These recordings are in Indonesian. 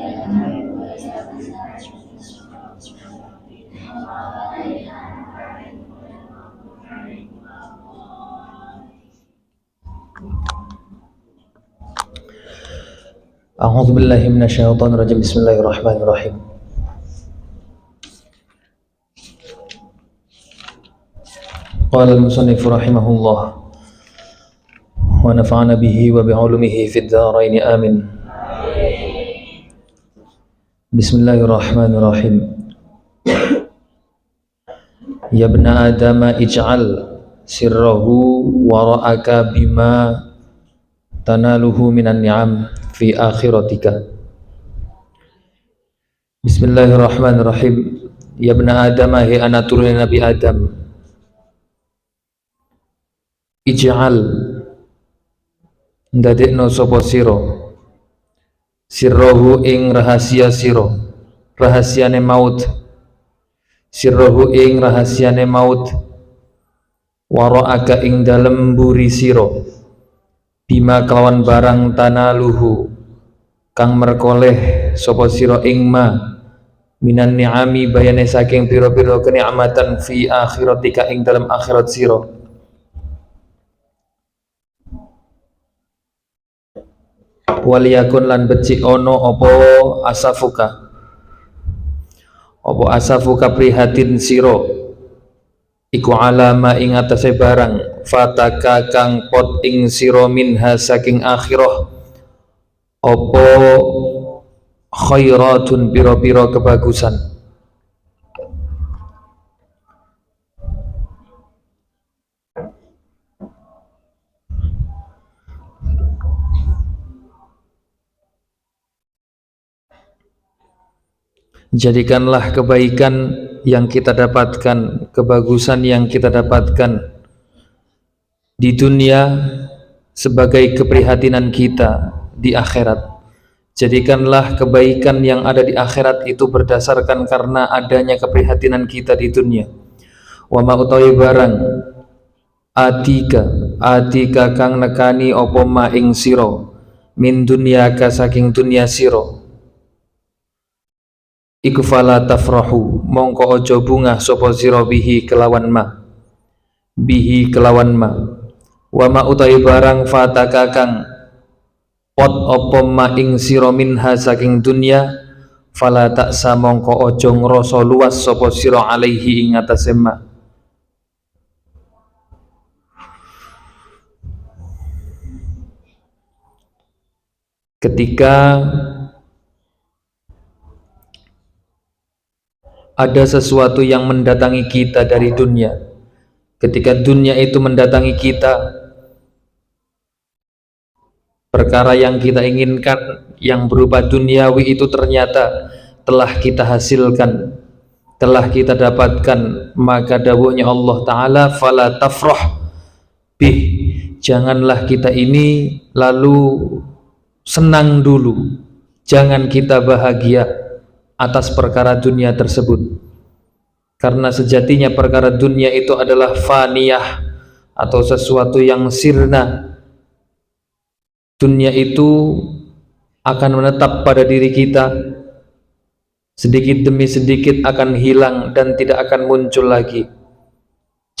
A'udzu billahi minasyaitonir rajim. Bismillahirrahmanirrahim. Qala al-musannif rahimahullah wa nafa'ana bihi wa bi'ulumihi fid dharain amin. Bismillahirrahmanirrahim. Ya ibna adama ij'al sirrahu wara'aka bima tanaluhu minan ni'am fi akhiratika. Bismillahirrahmanirrahim. Ya ibna Adam, hai anak turun Nabi Adam, ij'al ndadekno sapa sira sirrohu ing rahasia sira, rahasiane maut, sirrohu ing rahasiane maut, wara'aka ing dalem mburi sira, bima kelawan barang tanaluhu kang merkoleh sapa sira ing ma minan ni'ami bayane saking pira-pira kenikmatan fi akhiratika ing dalam akhirat sira. Waliyakun lan becik ono apa asafuka prihatin sira iku alama ing atase barang fataka kang pot ing sira minha saking akhirah apa khairatun pira-pira kebagusan. Jadikanlah kebaikan yang kita dapatkan, kebagusan yang kita dapatkan di dunia sebagai keprihatinan kita di akhirat. Jadikanlah kebaikan yang ada di akhirat itu berdasarkan karena adanya keprihatinan kita di dunia. Wa ma utawi barang atika kang nekani apa ma ing sira min dunyaka saking dunya sira iku fala tafrahu mongko aja bungah sapa sira bihi kelawan ma wa ma utawi barang fataka kang pot apa ma ing sira minha saking dunya fala taksa mongko aja ngrasa luas sapa sira alaihi ing atase ma. Ketika ada sesuatu yang mendatangi kita dari dunia, ketika dunia itu mendatangi kita, perkara yang kita inginkan yang berupa duniawi itu ternyata telah kita hasilkan, telah kita dapatkan, maka dawuhnya Allah Ta'ala fala tafrah bih, janganlah kita ini lalu senang dulu, jangan kita bahagia atas perkara dunia tersebut, karena sejatinya perkara dunia itu adalah faniyah atau sesuatu yang sirna. Dunia itu akan menetap pada diri kita, sedikit demi sedikit akan hilang dan tidak akan muncul lagi.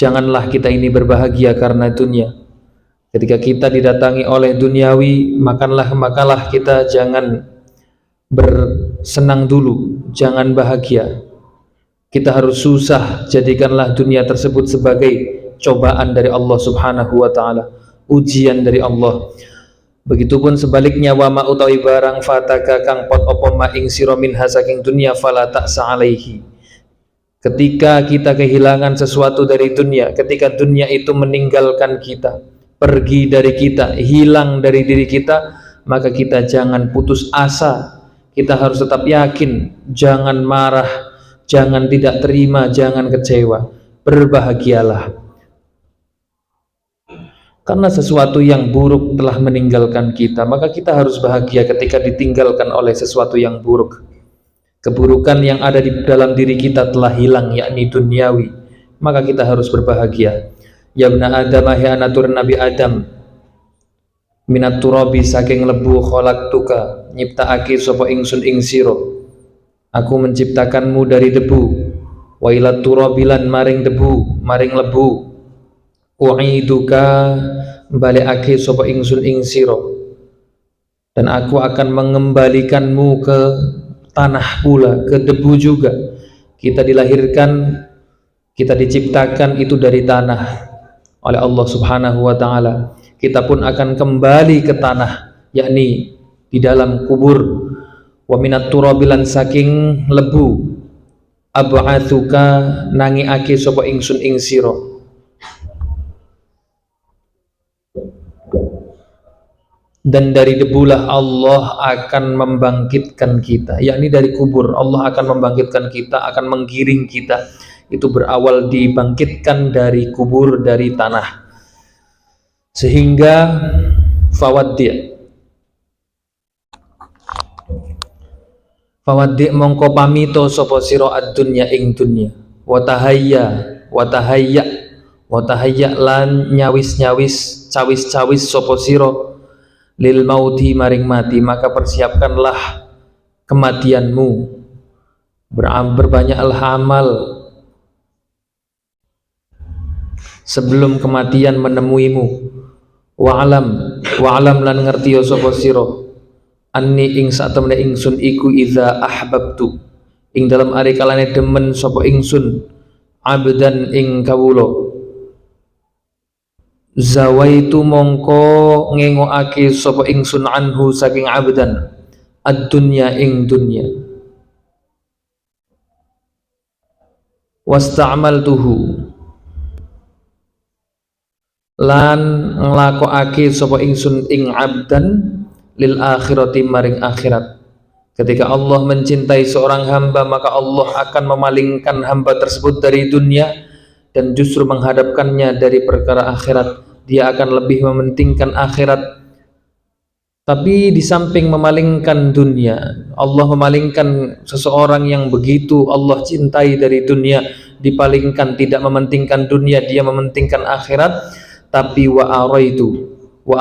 Janganlah kita ini berbahagia karena dunia. Ketika kita didatangi oleh duniawi, makalah kita jangan bersenang dulu, jangan bahagia. Kita harus susah. Jadikanlah dunia tersebut sebagai cobaan dari Allah Subhanahu wa Ta'ala, ujian dari Allah. Begitupun sebaliknya, wa ma utawi barang fataka kang pot apa ma ing sira minha saking dunya fala ta'sa alaihi. Ketika kita kehilangan sesuatu dari dunia, ketika dunia itu meninggalkan kita, pergi dari kita, hilang dari diri kita, maka kita jangan putus asa. Kita harus tetap yakin, jangan marah, jangan tidak terima, jangan kecewa, berbahagialah. Karena sesuatu yang buruk telah meninggalkan kita, maka kita harus bahagia ketika ditinggalkan oleh sesuatu yang buruk. Keburukan yang ada di dalam diri kita telah hilang, yakni duniawi, maka kita harus berbahagia. Ya ibna Adam, hai anak turun Nabi Adam, minat turabi saking lebu khalaqtuka nyiptaake sapa ingsun ing sira, aku menciptakanmu dari debu, wa ila turabilan maring debu maring lebu, u'iduka balekake sapa ingsun ing sira, dan aku akan mengembalikanmu ke tanah pula, ke debu juga. Kita dilahirkan, kita diciptakan itu dari tanah oleh Allah Subhanahu wa taala. Kita pun akan kembali ke tanah, yakni di dalam kubur. Wa minat turabilan saking lebu, ab'atsuka nangiake sapa ingsun ing sira, dan dari debulah Allah akan membangkitkan kita, yakni dari kubur Allah akan membangkitkan kita, akan menggiring kita. Itu berawal dibangkitkan dari kubur, dari tanah. Sehingga fawaddi' mongko pamito sapa sira ad-dunya ing dunya, wa tahayya lan nyawis-nyawis cawis-cawis sapa sira lil mauti maring mati, maka persiapkanlah kematianmu, berbanyaklah amal sebelum kematian menemuimu. Wa'alam lan ngerti sapa sira anni ing satemene ingsun iku idza ahbabtu ing dalam ari kalane demen sapa ingsun abdan ing kawula, zawaitu mongko ngengoake sapa ingsun anhu saking abdan ad-dunya ing dunya, wasta'maltuhu lan nglakokake sapa ingsun ing abdan lil akhirati maring akhirat. Ketika Allah mencintai seorang hamba, maka Allah akan memalingkan hamba tersebut dari dunia dan justru menghadapkannya dari perkara akhirat. Dia akan lebih mementingkan akhirat. Tapi di samping memalingkan dunia, Allah memalingkan seseorang yang begitu Allah cintai dari dunia, dipalingkan, tidak mementingkan dunia, dia mementingkan akhirat. Tapi wa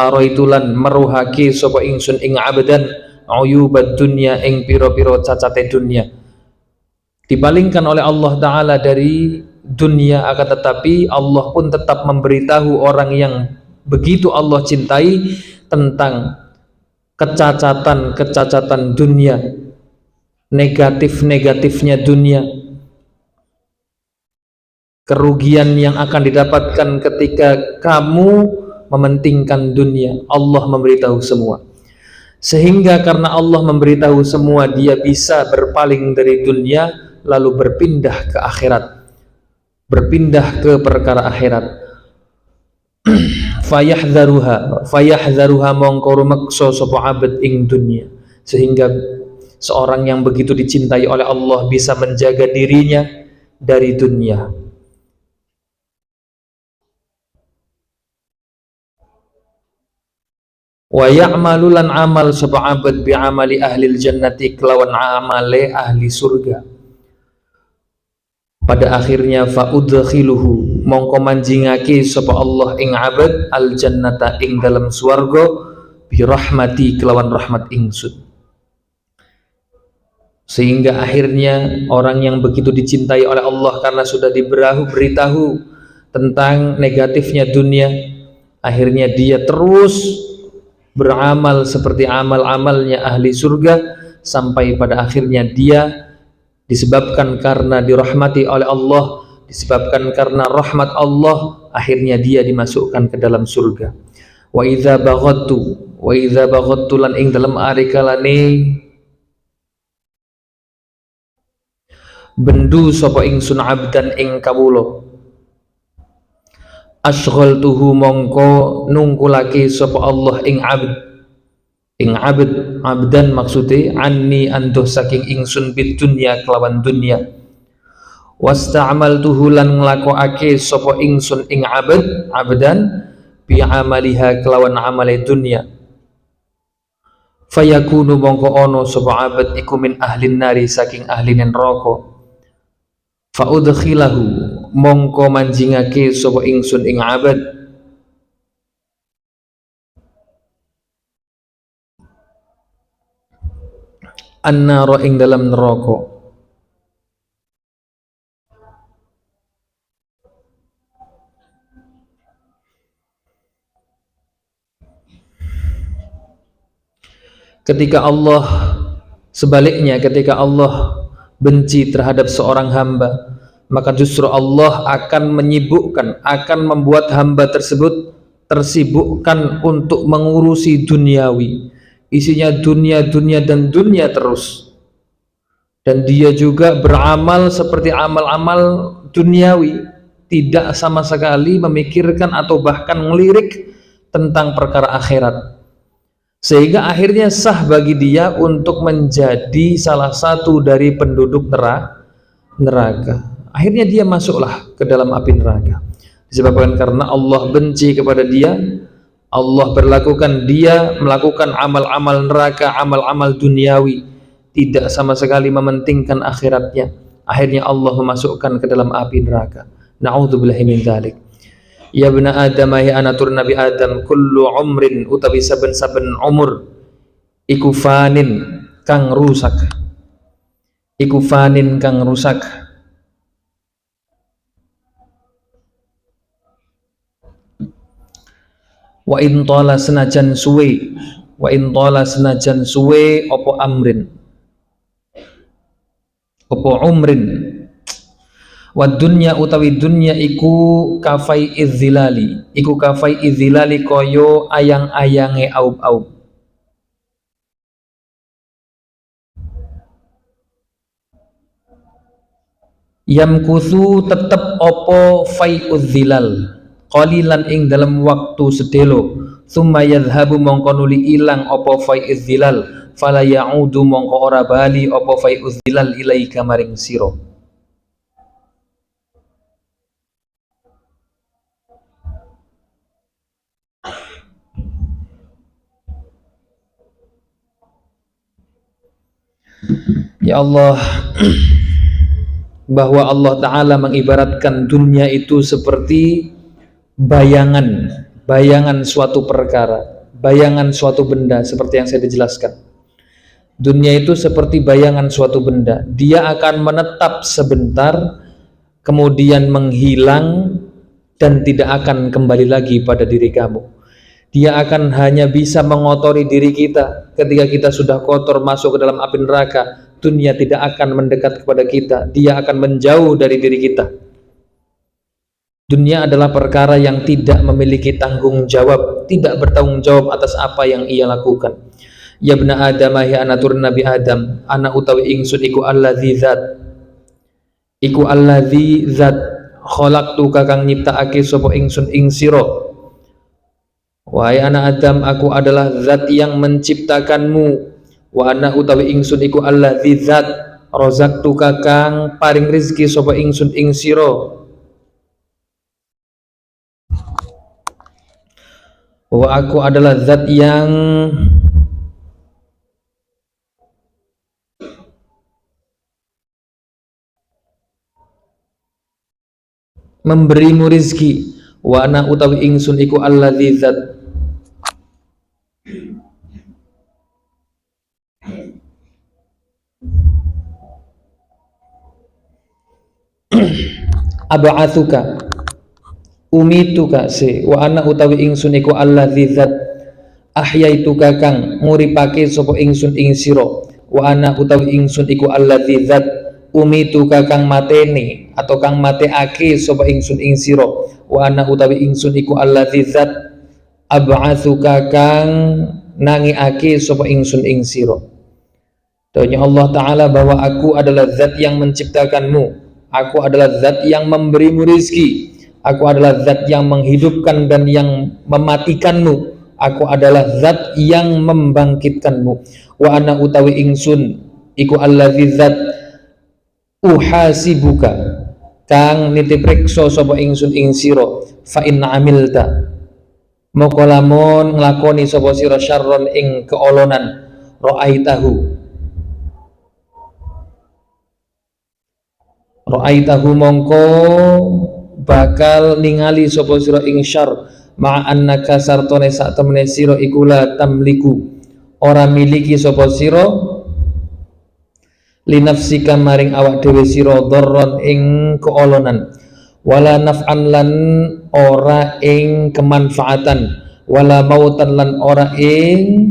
araitu lan meruhake sapa ingsun ing abdan uyubad dunya ing piro-piro cacate dunia. Dipalingkan oleh Allah Ta'ala dari dunia, akan tetapi Allah pun tetap memberitahu orang yang begitu Allah cintai tentang kecacatan dunia, negatifnya dunia, kerugian yang akan didapatkan ketika kamu mementingkan dunia. Allah memberitahu semua, sehingga karena Allah memberitahu semua, dia bisa berpaling dari dunia lalu berpindah ke akhirat, berpindah ke perkara akhirat. fayahdharuha mongko rumeksa sapa abad ing dunya, sehingga seorang yang begitu dicintai oleh Allah bisa menjaga dirinya dari dunia. Wa ya'malu lan amal sapa abad bi amali ahli jannati kelawan amale ahli surga. Pada akhirnya fa udkhiluhu mongko manjingake sapa Allah ing abad al jannata ing dalam swarga bi rahmati kelawan rahmat ingsun. Sehingga akhirnya orang yang begitu dicintai oleh Allah karena sudah diberitahu tentang negatifnya dunia, akhirnya dia terus beramal seperti amal-amalnya ahli surga, sampai pada akhirnya dia disebabkan karena dirahmati oleh Allah, disebabkan karena rahmat Allah, akhirnya dia dimasukkan ke dalam surga. Wa idza baghattu lan ing dalam ari kalane bendu sapa ingsun abdan ing kawula, asghaltuhu mongko nungkulake sapa Allah ing abdan maksude anni anduh saking ingsun bid dunya kelawan dunya, wasta'maltuhu lan nglakokake sapa ingsun ing abdan bi amaliha kelawan amale dunya, fayakunu mongko ono sapa abad iku min ahlin nari saking ahli neraka, fa udkhilahu mongko manjingake sapa ingsun ing abad annara ing dalam neraka. Ketika Allah sebaliknya, ketika Allah benci terhadap seorang hamba, maka justru Allah akan menyibukkan, akan membuat hamba tersebut tersibukkan untuk mengurusi duniawi, isinya dunia, dunia dan dunia terus, dan dia juga beramal seperti amal-amal duniawi, tidak sama sekali memikirkan atau bahkan melirik tentang perkara akhirat, sehingga akhirnya sah bagi dia untuk menjadi salah satu dari penduduk neraka. Akhirnya dia masuklah ke dalam api neraka, disebabkan karena Allah benci kepada dia. Allah berlakukan dia melakukan amal-amal neraka, amal-amal duniawi, tidak sama sekali mementingkan akhiratnya. Akhirnya Allah memasukkan ke dalam api neraka. Na'udzubillahi min dzalik. Ya bani Adam, ya anatur Nabi Adam, kullu umrin utawi saben-saben umur iku fanin kang rusak, iku fanin kang rusak. Wa in tala senajan suwe, wa in tala senajan suwe opo amrin, opo umrin. Wa dunya utawi dunya iku kafai idzilali, iku kafai idzilali koyo ayang-ayange aub-aub. Yamkuthu tetep opo faiudzilal qalilan ing dalam waktu sedelo, summa yadhhabu mongko nuli ilang opo faiudzilal, fala ya'udu mongko ora bali opo faiudzilal ilaika maring sira. Ya Allah, bahwa Allah Ta'ala mengibaratkan dunia itu seperti bayangan, bayangan suatu perkara, bayangan suatu benda, seperti yang saya dijelaskan. Dunia itu seperti bayangan suatu benda, dia akan menetap sebentar, kemudian menghilang dan tidak akan kembali lagi pada diri kamu. Dia akan hanya bisa mengotori diri kita. Ketika kita sudah kotor masuk ke dalam api neraka, dunia tidak akan mendekat kepada kita, dia akan menjauh dari diri kita. Dunia adalah perkara yang tidak memiliki tanggung jawab, tidak bertanggung jawab atas apa yang ia lakukan. Ya bani Adam, ya anatur Nabi Adam, ana utawi ingsun iku alladzi zat, iku alladzi zat khalaqtu kakang nyiptaake sapa ingsun ing sira. Wahai anak Adam, aku adalah zat yang menciptakanmu. Wa ana utawi ingsun iku alladzi zat razaqtu kakang paring rezeki sapa ingsun ing sira. Wa aku adalah zat yang memberimu rezeki. Wa ana utawi ingsun iku alladzi zat ab'atsuka umituka se. Wa ana utawi ingsun iku alladzi zat ahyaituka kang nguripake sapa ingsun ing sira. Wa ana utawi ingsun iku alladzi zat umituka kang mateni atau kang mateake sapa ingsun ing sira. Wa ana utawi ingsun iku alladzi zat ab'atsuka kang nangiake sapa ingsun ing sira. Tanya Allah Ta'ala bahwa aku adalah zat yang menciptakanmu, aku adalah zat yang memberimu rizki, aku adalah zat yang menghidupkan dan yang mematikanmu, aku adalah zat yang membangkitkanmu. Wa ana utawi ingsun iku alladzi zat uhasibuka kang nitipriksa sapa ingsun ing sira. Fa inna amilta moko lamun nglakoni sapa sira syarron ing keolonan, ra'aitahu mongko bakal ningali sapa sira ing syarr, ma'annaka sartone sak temene sira iku la tamliku ora miliki sapa sira linafsika maring awak dhewe sira dharron ing keolonan, wala naf'an lan ora ing kemanfaatan, wala mautan lan ora ing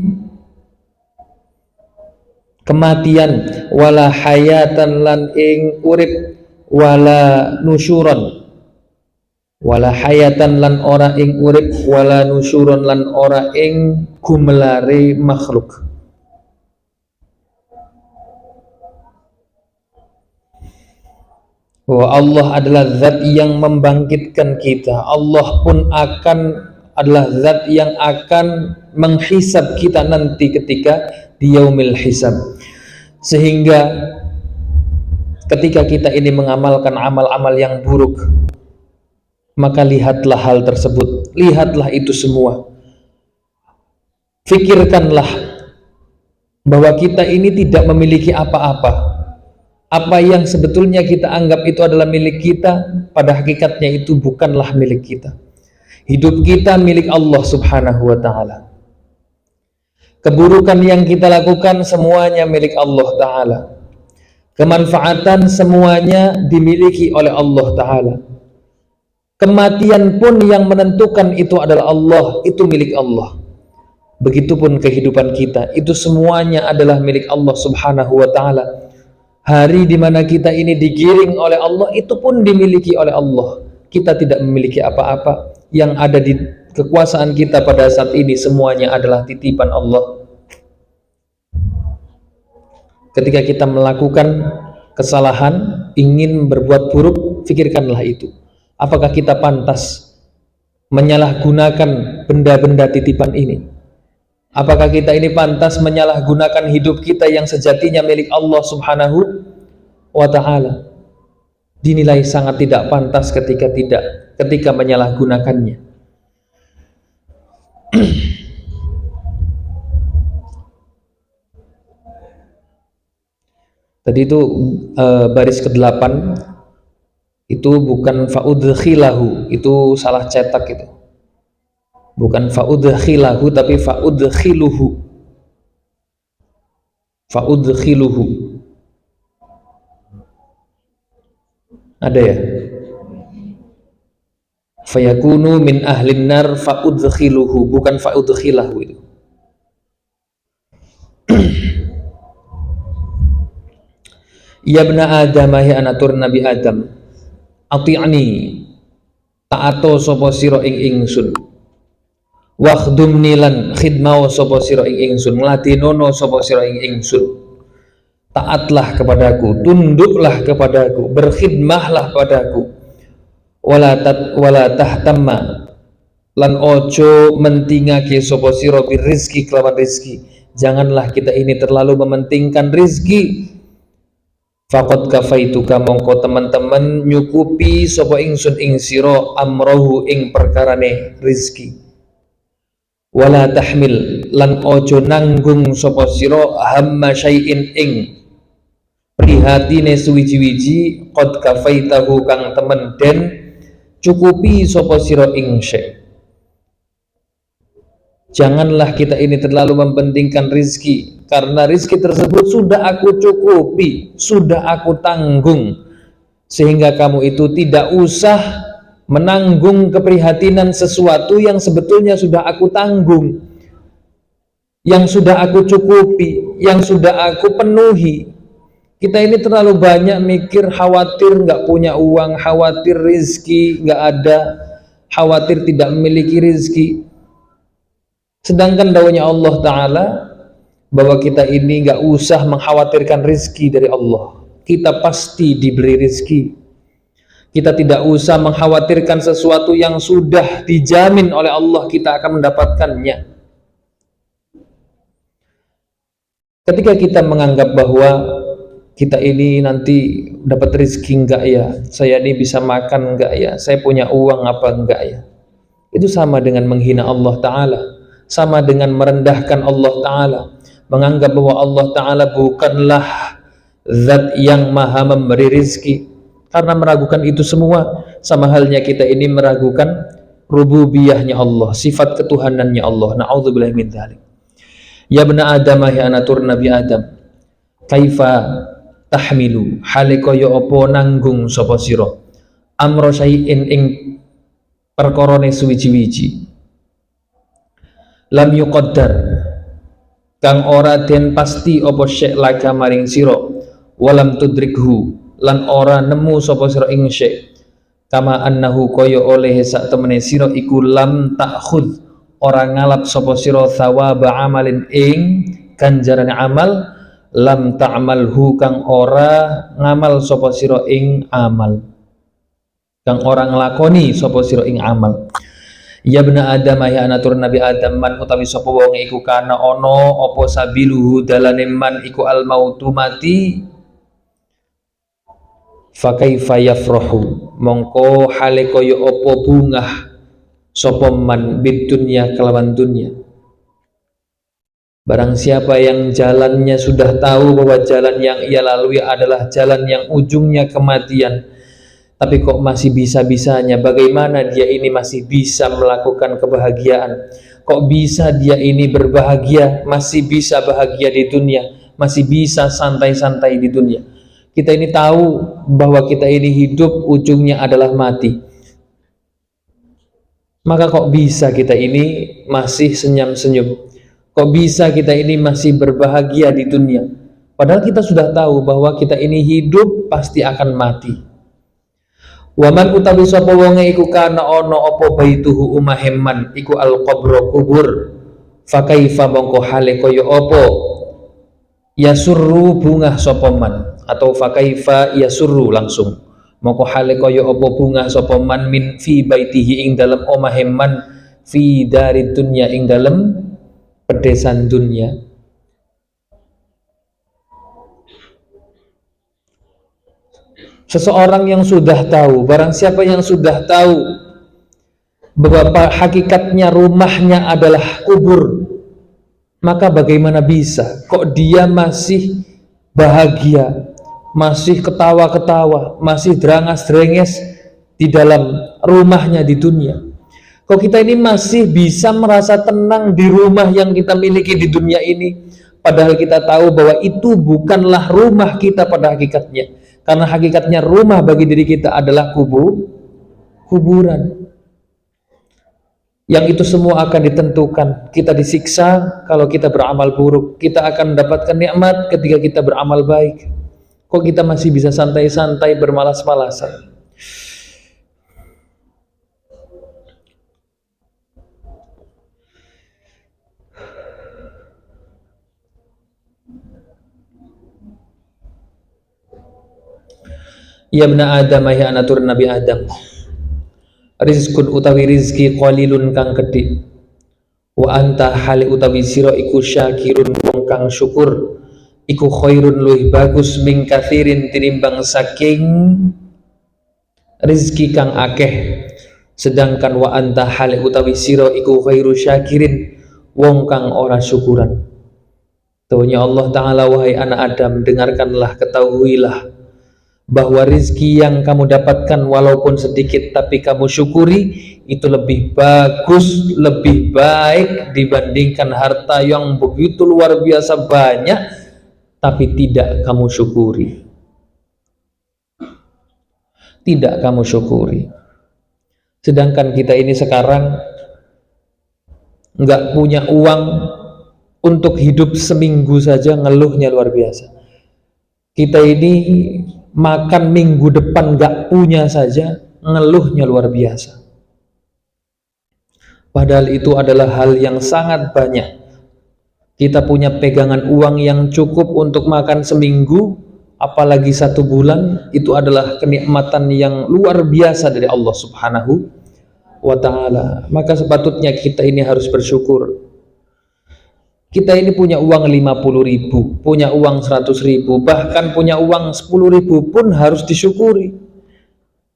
kematian, wala hayatan lan ing urip, wala nusyuron, wala hayatan lan ora ing urip, wala nusyuron lan ora ing gumelare makhluk. Bahwa Allah adalah zat yang membangkitkan kita. Allah pun adalah zat yang akan menghisab kita nanti ketika di yaumil hisab. Sehingga ketika kita ini mengamalkan amal-amal yang buruk, maka lihatlah hal tersebut, lihatlah itu semua, fikirkanlah bahwa kita ini tidak memiliki apa-apa. Apa yang sebetulnya kita anggap itu adalah milik kita, pada hakikatnya itu bukanlah milik kita. Hidup kita milik Allah subhanahu wa ta'ala. Keburukan yang kita lakukan semuanya milik Allah ta'ala. Kemanfaatan semuanya dimiliki oleh Allah ta'ala. Kematian pun yang menentukan itu adalah Allah, itu milik Allah. Begitupun kehidupan kita, itu semuanya adalah milik Allah subhanahu wa ta'ala. Hari di mana kita ini digiring oleh Allah, itu pun dimiliki oleh Allah. Kita tidak memiliki apa-apa. Yang ada di kekuasaan kita pada saat ini semuanya adalah titipan Allah. Ketika kita melakukan kesalahan, ingin berbuat buruk, fikirkanlah itu. Apakah kita pantas menyalahgunakan benda-benda titipan ini? Apakah kita ini pantas menyalahgunakan hidup kita yang sejatinya milik Allah subhanahu wa ta'ala? Dinilai sangat tidak pantas ketika menyalahgunakannya. Tadi itu baris ke-8 itu bukan fa'udkhilahu, itu salah cetak itu. Bukan fa'udkhilahu tapi fa'udkhiluhu. Fa'udkhiluhu. Ada ya? Fayakunu min ahlin nar fa'udkhiluhu, bukan fa'udkhilahu itu. Ya bna Adam, ya anatur Nabi Adam, ati'ni, ta'ato sapa sira ing ingsun. Wakhdumni lan khidmau sapa sira ing ingsun, ngladenono sapa sira ing ingsun. Taatlah kepadaku, tunduklah kepadaku, berkhidmahlah padaku. Wala tahtamma lan ojo mentingake sapa sira birizki kelawan rizki. Janganlah kita ini terlalu mementingkan rizki. Faqad kafaituka, mongko teman-teman nyukupi sapa ingsun ing sira amrohu ing perkarane rizki. Wala tahmil lan ojo nanggung sapa sira hamma syai'in ing prihatine suwiji-wiji qad kafaitahu kang temen den cukupi sapa sira ing syai'. Janganlah kita ini terlalu mementingkan rizki, karena rizki tersebut sudah aku cukupi, sudah aku tanggung, sehingga kamu itu tidak usah menanggung keprihatinan sesuatu yang sebetulnya sudah aku tanggung, yang sudah aku cukupi, yang sudah aku penuhi. Kita ini terlalu banyak mikir, khawatir nggak punya uang, khawatir rizki nggak ada, khawatir tidak memiliki rizki. Sedangkan dawuhnya Allah Ta'ala bahwa kita ini nggak usah mengkhawatirkan rizki dari Allah. Kita pasti diberi rizki. Kita tidak usah mengkhawatirkan sesuatu yang sudah dijamin oleh Allah kita akan mendapatkannya. Ketika kita menganggap bahwa kita ini nanti dapat rezeki enggak ya, saya ini bisa makan enggak ya, saya punya uang apa enggak ya, itu sama dengan menghina Allah Ta'ala, sama dengan merendahkan Allah Ta'ala, menganggap bahwa Allah Ta'ala bukanlah zat yang maha memberi rezeki. Karena meragukan itu semua, sama halnya kita ini meragukan rububiyahnya Allah, sifat ketuhanannya Allah. Na'udzubillah min dzalik. Ya bna Adam, ya anatur Nabi Adam, kaifa tahmilu hale kaya apa nanggung sapa sira amra syai'in ing perkarane suwiji-wiji lam yuqaddar kang ora den pasti apa syek laga maring sira walam tudrikhu lan ora nemu sapa sira ing syek kama annahu kaya oleh sak temene sira iku lam ta'khud ora ngalap sapa sira thawaba amalin ing ganjarane amal lam ta'malhu kang ora ngamal sapa sira ing amal kang ora nglakoni sapa sira ing amal. Ya bena Adam ya anatur Nabi Adam man utawi sapa wong iku kana ana apa sabiluhu dalane man iku al mautu mati fa kaifa yafrahu mongko hale kaya apa bungah sapa man bidunya kelawan dunya. Barang siapa yang jalannya sudah tahu bahwa jalan yang ia lalui adalah jalan yang ujungnya kematian, tapi kok masih bisa-bisanya bagaimana dia ini masih bisa melakukan kebahagiaan, kok bisa dia ini berbahagia, masih bisa bahagia di dunia, masih bisa santai-santai di dunia. Kita ini tahu bahwa kita ini hidup ujungnya adalah mati, maka kok bisa kita ini masih senyum-senyum, kok bisa kita ini masih berbahagia di dunia, padahal kita sudah tahu bahwa kita ini hidup pasti akan mati. Waman utawi sapa wonge iku kana ana apa baituhu umaheman iku al-qabr kubur fa kaifa mongko hale kaya apa yasurru bungah sapa man atau fa kaifa yasurru langsung mongko hale kaya apa bungah sapa man min fi baitihi ing dalem omaheman fi dari dunya ing dalem pedesan dunya. Seseorang yang sudah tahu, barang siapa yang sudah tahu bahwa hakikatnya rumahnya adalah kubur, maka bagaimana bisa kok dia masih bahagia, masih ketawa-ketawa, masih drangas-drenges di dalam rumahnya di dunia. Kok kita ini masih bisa merasa tenang di rumah yang kita miliki di dunia ini, padahal kita tahu bahwa itu bukanlah rumah kita pada hakikatnya. Karena hakikatnya rumah bagi diri kita adalah kuburan. Yang itu semua akan ditentukan. Kita disiksa kalau kita beramal buruk. Kita akan mendapatkan nikmat ketika kita beramal baik. Kok kita masih bisa santai-santai bermalas-malasan? Ya bena Adam ya anatur Nabi Adam rizkun utawi rizki qalilun kang kedhi wa anta hali utawi sira iku syakirun wong kang syukur iku khairun luwih bagus min kathirin tinimbang saking rizki kang akeh. Sedangkan wa anta hali utawi sira iku khairu syakirin wong kang ora syukuran. Taunya Allah Ta'ala, wahai anak Adam, dengarkanlah, ketahuilah bahwa rizki yang kamu dapatkan walaupun sedikit tapi kamu syukuri itu lebih bagus, lebih baik dibandingkan harta yang begitu luar biasa banyak tapi tidak kamu syukuri. Tidak kamu syukuri. Sedangkan kita ini sekarang nggak punya uang untuk hidup seminggu saja ngeluhnya luar biasa. Kita ini makan minggu depan gak punya saja ngeluhnya luar biasa. Padahal itu adalah hal yang sangat banyak. Kita punya pegangan uang yang cukup untuk makan seminggu, apalagi 1 bulan, itu adalah kenikmatan yang luar biasa dari Allah Subhanahu wa Ta'ala. Maka sepatutnya kita ini harus bersyukur. Kita ini punya uang 50.000, punya uang 100.000, bahkan punya uang 10.000 pun harus disyukuri.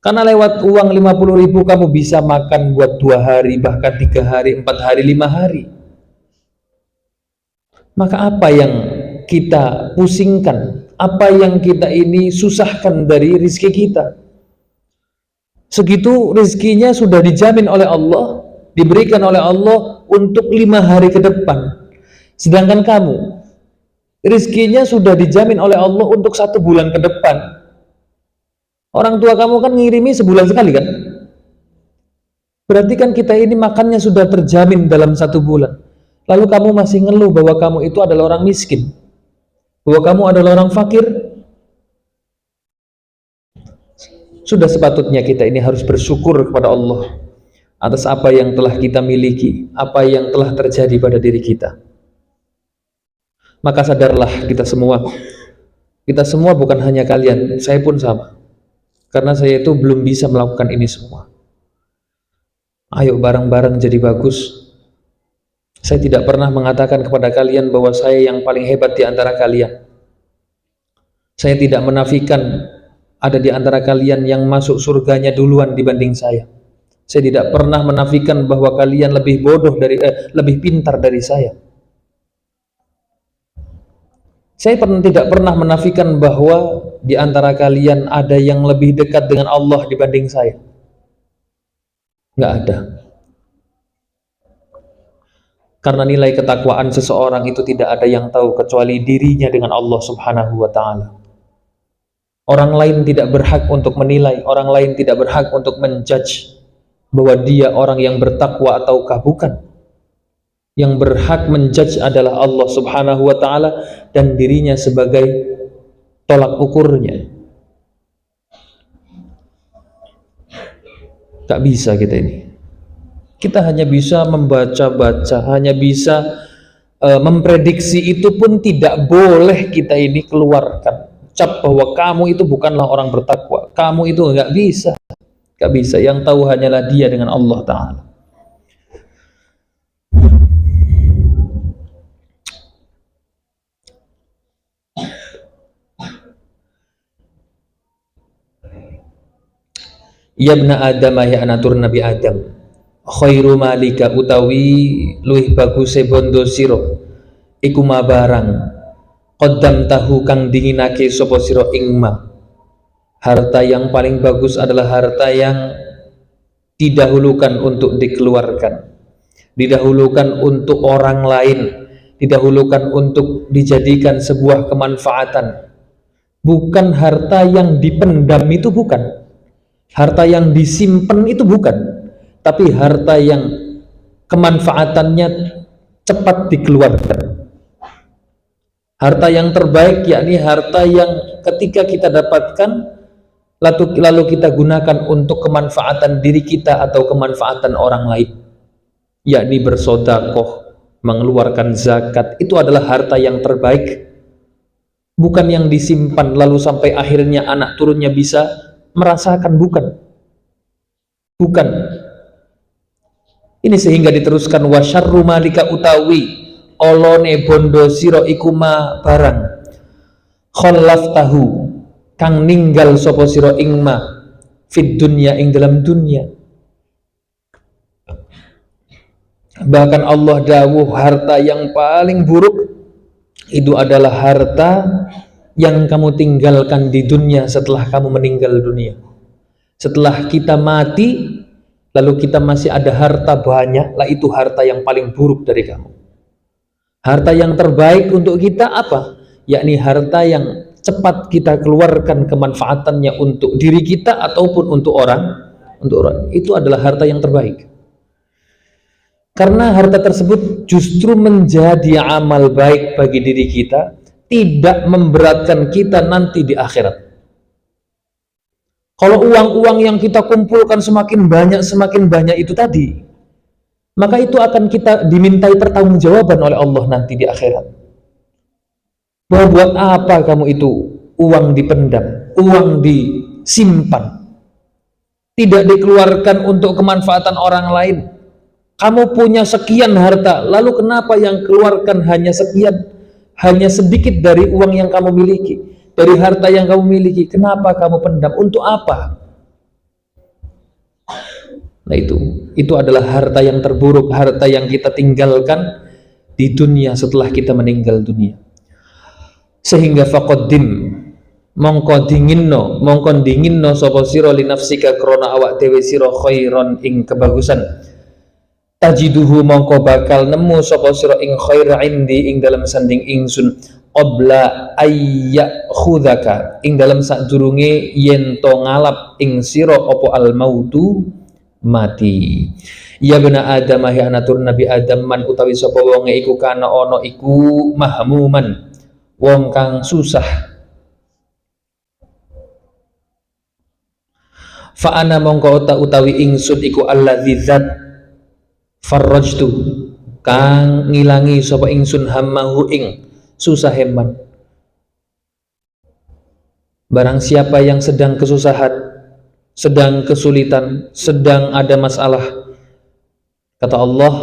Karena lewat uang 50.000 kamu bisa makan buat 2 hari, bahkan 3 hari, 4 hari, 5 hari. Maka apa yang kita pusingkan, apa yang kita ini susahkan dari rizki kita? Segitu rizkinya sudah dijamin oleh Allah, diberikan oleh Allah untuk 5 hari ke depan. Sedangkan kamu rizkinya sudah dijamin oleh Allah untuk 1 bulan ke depan. Orang tua kamu kan ngirimi sebulan sekali kan? Berarti kan kita ini makannya sudah terjamin dalam 1 bulan. Lalu kamu masih ngeluh bahwa kamu itu adalah orang miskin, bahwa kamu adalah orang fakir. Sudah sepatutnya kita ini harus bersyukur kepada Allah atas apa yang telah kita miliki, apa yang telah terjadi pada diri kita. Maka sadarlah kita semua bukan hanya kalian, saya pun sama. Karena saya itu belum bisa melakukan ini semua. Ayo bareng-bareng jadi bagus. Saya tidak pernah mengatakan kepada kalian bahwa saya yang paling hebat di antara kalian. Saya tidak menafikan ada di antara kalian yang masuk surganya duluan dibanding saya. Saya tidak pernah menafikan bahwa kalian lebih lebih pintar dari saya. Saya tidak pernah menafikan bahwa di antara kalian ada yang lebih dekat dengan Allah dibanding saya. Nggak ada. Karena nilai ketakwaan seseorang itu tidak ada yang tahu kecuali dirinya dengan Allah Subhanahu wa Ta'ala. Orang lain tidak berhak untuk menilai, orang lain tidak berhak untuk menjudge bahwa dia orang yang bertakwa ataukah bukan. Yang berhak menjudge adalah Allah Subhanahu wa Ta'ala dan dirinya sebagai tolak ukurnya. Tak bisa kita ini. Kita hanya bisa membaca-baca, hanya bisa memprediksi, itu pun tidak boleh kita ini keluarkan cap bahwa kamu itu bukanlah orang bertakwa, kamu itu nggak bisa. Nggak bisa, yang tahu hanyalah dia dengan Allah Ta'ala. Ya ibna Adam, ya anatur Nabi Adam, khairu malika utawi luih baguse bondo siro iku ma barang qaddam tahu kang dinginake sapa sira ing ma. Harta yang paling bagus adalah harta yang didahulukan untuk dikeluarkan, didahulukan untuk orang lain, didahulukan untuk dijadikan sebuah kemanfaatan. Bukan harta yang dipendam, itu bukan. Harta yang disimpan itu bukan, tapi harta yang kemanfaatannya cepat dikeluarkan. Harta yang terbaik yakni harta yang ketika kita dapatkan lalu kita gunakan untuk kemanfaatan diri kita atau kemanfaatan orang lain, yakni bersedekah, mengeluarkan zakat. Itu adalah harta yang terbaik, bukan yang disimpan lalu sampai akhirnya anak turunnya bisa merasakan, bukan. Ini sehingga diteruskan wa syarru malika utawi olone bondo sira iku ma barang khallaftahu kang ninggal sapa sira ing ma fid dunya ing dalam dunia. Bahkan Allah dawuh harta yang paling buruk itu adalah harta yang kamu tinggalkan di dunia setelah kamu meninggal dunia. Setelah kita mati lalu kita masih ada harta banyak, lah itu harta yang paling buruk dari kamu. Harta yang terbaik untuk kita apa? Yakni harta yang cepat kita keluarkan kemanfaatannya untuk diri kita ataupun untuk orang. Itu adalah harta yang terbaik. Karena harta tersebut justru menjadi amal baik bagi diri kita, tidak memberatkan kita nanti di akhirat. Kalau uang-uang yang kita kumpulkan semakin banyak itu tadi, maka itu akan kita dimintai pertanggungjawaban oleh Allah nanti di akhirat. Bahwa buat apa kamu itu uang dipendam, uang disimpan, tidak dikeluarkan untuk kemanfaatan orang lain. Kamu punya sekian harta, lalu kenapa yang keluarkan hanya sekian, hanya sedikit dari uang yang kamu miliki, dari harta yang kamu miliki? Kenapa kamu pendam? Untuk apa? Nah itu adalah harta yang terburuk, harta yang kita tinggalkan di dunia setelah kita meninggal dunia. Sehingga faqaddim mongko dinginno sapa sira li nafsika krana awak dhewe sira khairon ing kebagusan. Tajiduhu mongko bakal nemu sapa sira ing khair indi ing dalam sanding ingsun qabla ayyakhudhaka ing dalam sadurunge yen to ngalap ing sira apa al mautu mati. Ya bena Adam ya anatur Nabi Adam man utawi sapa wonge iku kana ana iku mahmuman wong kang susah. Fa ana mongko utawi ingsun iku alladzi zat farrajtu kang ngilangi sapa ingsun hammahu ing susah heman. Barang siapa yang sedang kesusahan, sedang kesulitan, sedang ada masalah, kata Allah,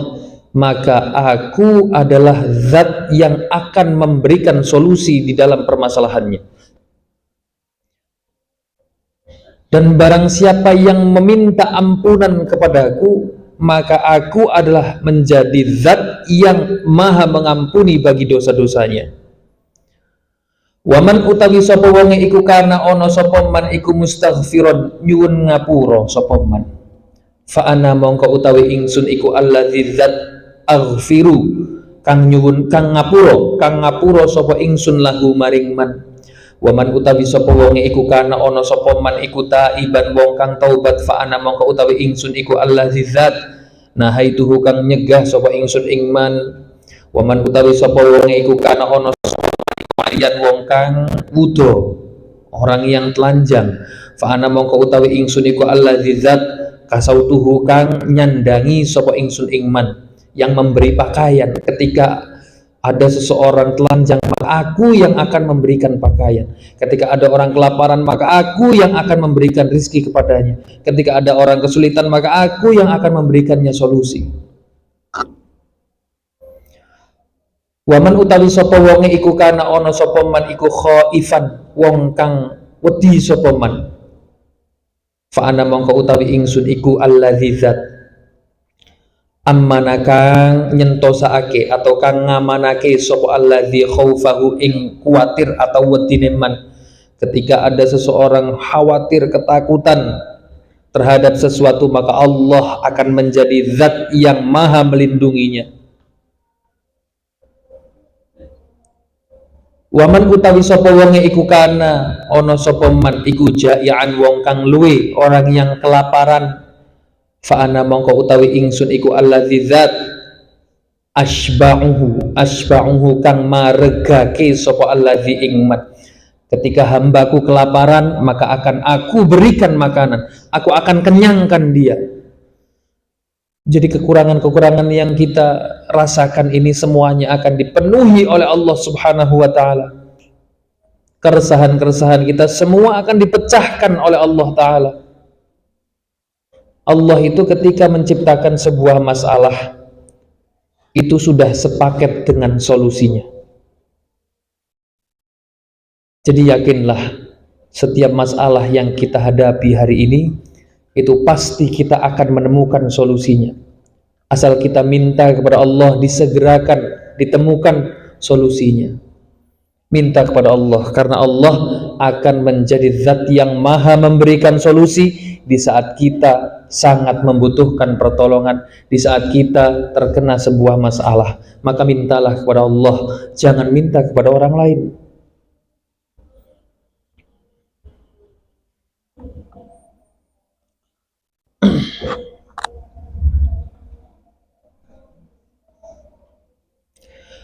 maka aku adalah zat yang akan memberikan solusi di dalam permasalahannya. Dan barang siapa yang meminta ampunan kepadaku, maka aku adalah menjadi zat yang maha mengampuni bagi dosa-dosanya. Waman utawi sapa wonge iku karena ono sapa man iku mustaghfiron nyuwun ngapura sapa man. Fa ana mongko utawi ingsun iku alladzi zat aghfiru kang nyuwun kang ngapura sapa ingsun lahu maring man. Waman utawi sapa wonge iku kana ana sapa man iku taiban wong kang taubat fa ana mongko utawi ingsun iku allazi zat nahaituhu kang nyegah sapa ingsun ing man. Waman utawi sapa wonge iku kana ana sapa man wong kang wudo orang yang telanjang fa ana mongko utawi ingsun iku allazi zat kasautuhu kang nyandangi sapa ingsun ing man yang memberi pakaian ketika ada seseorang telanjang, maka aku yang akan memberikan pakaian. Ketika ada orang kelaparan, maka aku yang akan memberikan rizki kepadanya. Ketika ada orang kesulitan, maka aku yang akan memberikannya solusi. Waman utawi sapa wonge iku kana ana sapa man iku khaifan wong kang wedi sapa man. Fa ana mongko utawi ingsun iku alladzi zat ammana kang nyentosaake atau kang ngamanake sapa alladzi khaufahu ing kuatir atau wedine man. Ketika ada seseorang khawatir ketakutan terhadap sesuatu, maka Allah akan menjadi zat yang maha melindunginya. Waman utawi sapa wonge iku kana ana sapa man iku jai'an wong kang luwe orang yang kelaparan. Fa ana mongko utawi ingsun iku allazi zat asba'uhu kang maregake sapa allazi ing man. Ketika hambaku kelaparan, maka akan aku berikan makanan, aku akan kenyangkan dia. Jadi kekurangan-kekurangan yang kita rasakan ini semuanya akan dipenuhi oleh Allah Subhanahu wa taala. Keresahan-keresahan kita semua akan dipecahkan oleh Allah taala. Allah itu ketika menciptakan sebuah masalah itu sudah sepaket dengan solusinya. Jadi yakinlah setiap masalah yang kita hadapi hari ini itu pasti kita akan menemukan solusinya. Asal kita minta kepada Allah disegerakan, ditemukan solusinya. Minta kepada Allah, karena Allah akan menjadi zat yang maha memberikan solusi di saat kita sangat membutuhkan pertolongan, di saat kita terkena sebuah masalah. Maka mintalah kepada Allah, jangan minta kepada orang lain.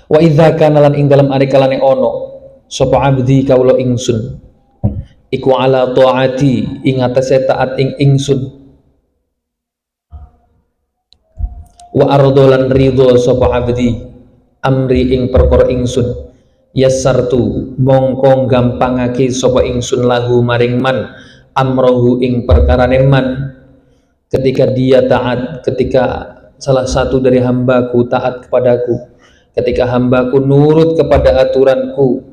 Wa idza kana lan ing dalam ari kalane ono sapa abdi kawula ingsun iku ala taati ing atase taat ing ingsun wa ardolan ridho sapa abdi amri ing perkara ingsun yassartu mongko gampangake sapa ingsun lahu maring man amrohu ing perkarane man. Ketika dia taat, ketika salah satu dari hambaku taat kepadaku, ketika hambaku nurut kepada aturanku,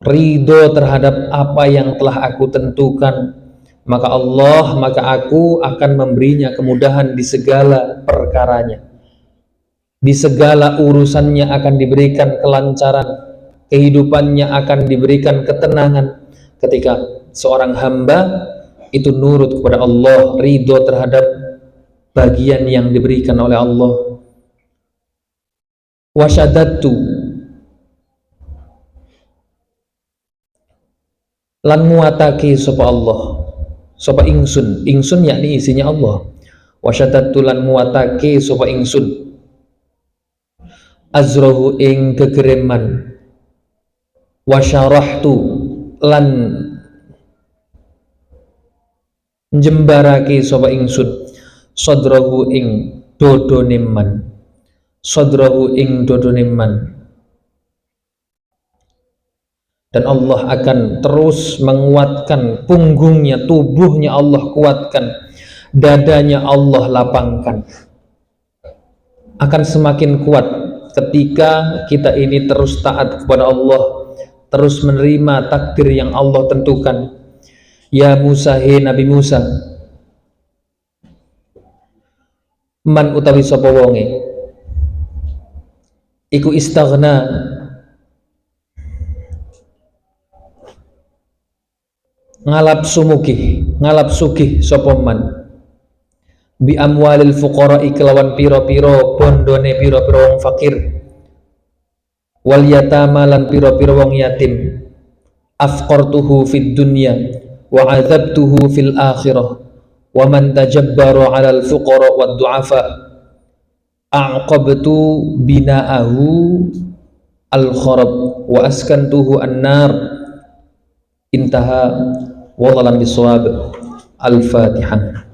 ridho terhadap apa yang telah aku tentukan, maka aku akan memberinya kemudahan di segala perkaranya, di segala urusannya akan diberikan kelancaran, kehidupannya akan diberikan ketenangan. Ketika seorang hamba itu nurut kepada Allah, ridho terhadap bagian yang diberikan oleh Allah. Wasyadatu lan nguatake sapa Allah sapa ingsun yakni isinya Allah. Wasyadattu lan nguatake sapa ingsun azrahu ing gegereman. Wasyarahtu lan njembarake sapa ingsun sadrahu ing dodone man. Sadrahu ing dodone man. Dan Allah akan terus menguatkan punggungnya, tubuhnya Allah kuatkan, dadanya Allah lapangkan. Akan semakin kuat ketika kita ini terus taat kepada Allah, terus menerima takdir yang Allah tentukan. Ya Musa, he Nabi Musa, man utawi sapa wonge iku istaghna ngalap sugih sapa man bi amwalil fuqara kelawan pira-pira bondone pira-pira wong fakir wal yatama lan pira-pira wong yatim afqartuhu fid dunya wa adzabtuhu fil akhirah wa man tajabbara 'alal fuqara wad du'afa aqabtu bina'ahu al kharab wa askantuhu an-nar. Intaha. Wallahu a'lam bishawab. Al-Fatihah.